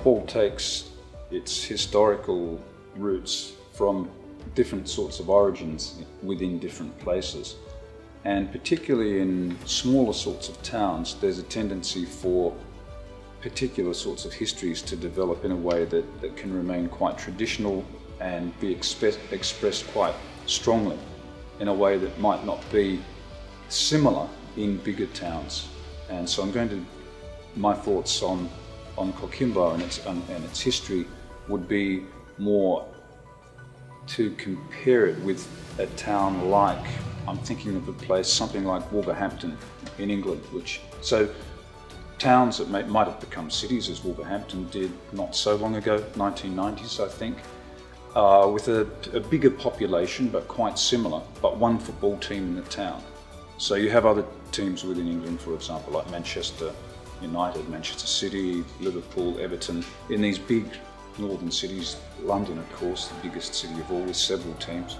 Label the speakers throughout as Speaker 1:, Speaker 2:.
Speaker 1: football takes its historical roots from different sorts of origins within different places. And particularly in smaller sorts of towns, there's a tendency for particular sorts of histories to develop in a way that can remain quite traditional and be expressed quite strongly in a way that might not be similar in bigger towns. And so I'm going to, my thoughts on Coquimbo and its history would be more to compare it with a town like, I'm thinking of a place, something like Wolverhampton in England, so towns that might have become cities, as Wolverhampton did not so long ago, 1990s I think, with a bigger population but quite similar, but one football team in the town. So you have other teams within England, for example, like Manchester United, Manchester City, Liverpool, Everton, in these big northern cities, London of course, the biggest city of all, with several teams,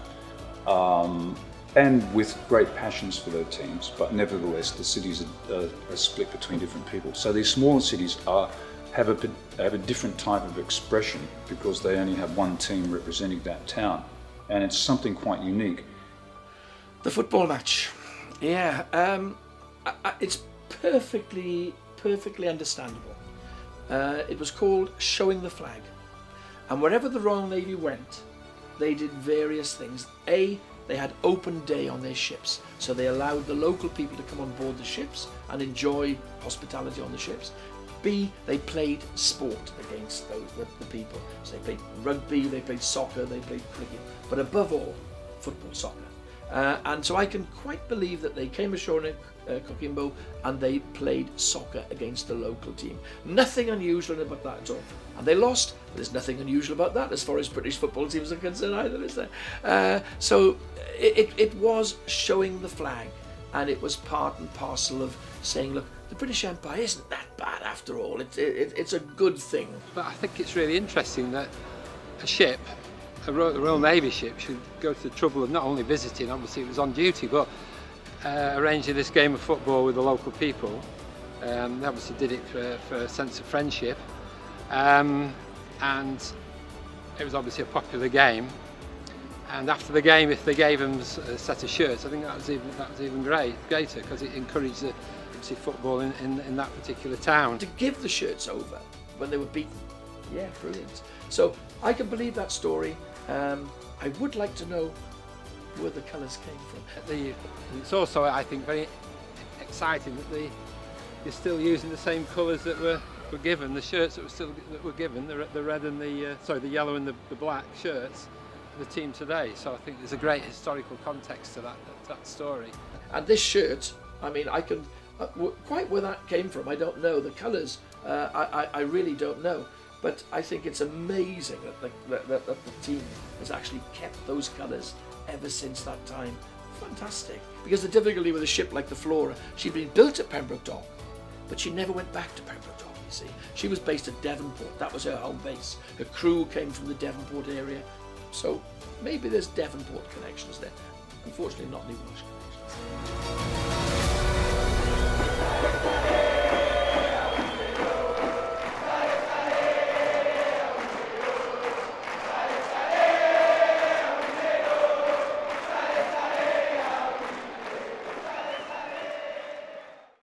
Speaker 1: and with great passions for their teams, but nevertheless the cities are split between different people. So these smaller cities have a different type of expression because they only have one team representing that town, and it's something quite unique.
Speaker 2: The football match, yeah, it's perfectly understandable. It was called Showing the Flag, and wherever the Royal Navy went, they did various things. They had open day on their ships, so they allowed the local people to come on board the ships and enjoy hospitality on the ships. B, they played sport against the people. So they played rugby, they played soccer, they played cricket, but above all, football, soccer. And so I can quite believe that they came ashore in Coquimbo and they played soccer against the local team. Nothing unusual about that at all. And they lost. There's nothing unusual about that as far as British football teams are concerned either, is there? So it was showing the flag, and it was part and parcel of saying, look, the British Empire isn't that bad after all. It's a good thing.
Speaker 3: But I think it's really interesting that a ship, a Royal Navy ship, should go to the trouble of not only visiting, obviously it was on duty, but arranging this game of football with the local people. They obviously did it for a sense of friendship, and it was obviously a popular game. And after the game, if they gave them a set of shirts, I think that was even greater, because it encouraged the football in that particular town.
Speaker 2: To give the shirts over when they were beaten, yeah, brilliant. So I can believe that story. I would like to know where the colours came from.
Speaker 3: It's also, I think, very exciting that they're still using the same colours that were given. The shirts that were given, the red and the yellow and the black shirts, for the team today. So I think there's a great historical context to that story.
Speaker 2: And this shirt, I mean, I can quite where that came from, I don't know. The colours, I really don't know. But I think it's amazing that the team has actually kept those colours ever since that time. Fantastic. Because the difficulty with a ship like the Flora, she'd been built at Pembroke Dock, but she never went back to Pembroke Dock, you see. She was based at Devonport, that was her home base. Her crew came from the Devonport area, so maybe there's Devonport connections there. Unfortunately, not any Welsh connections.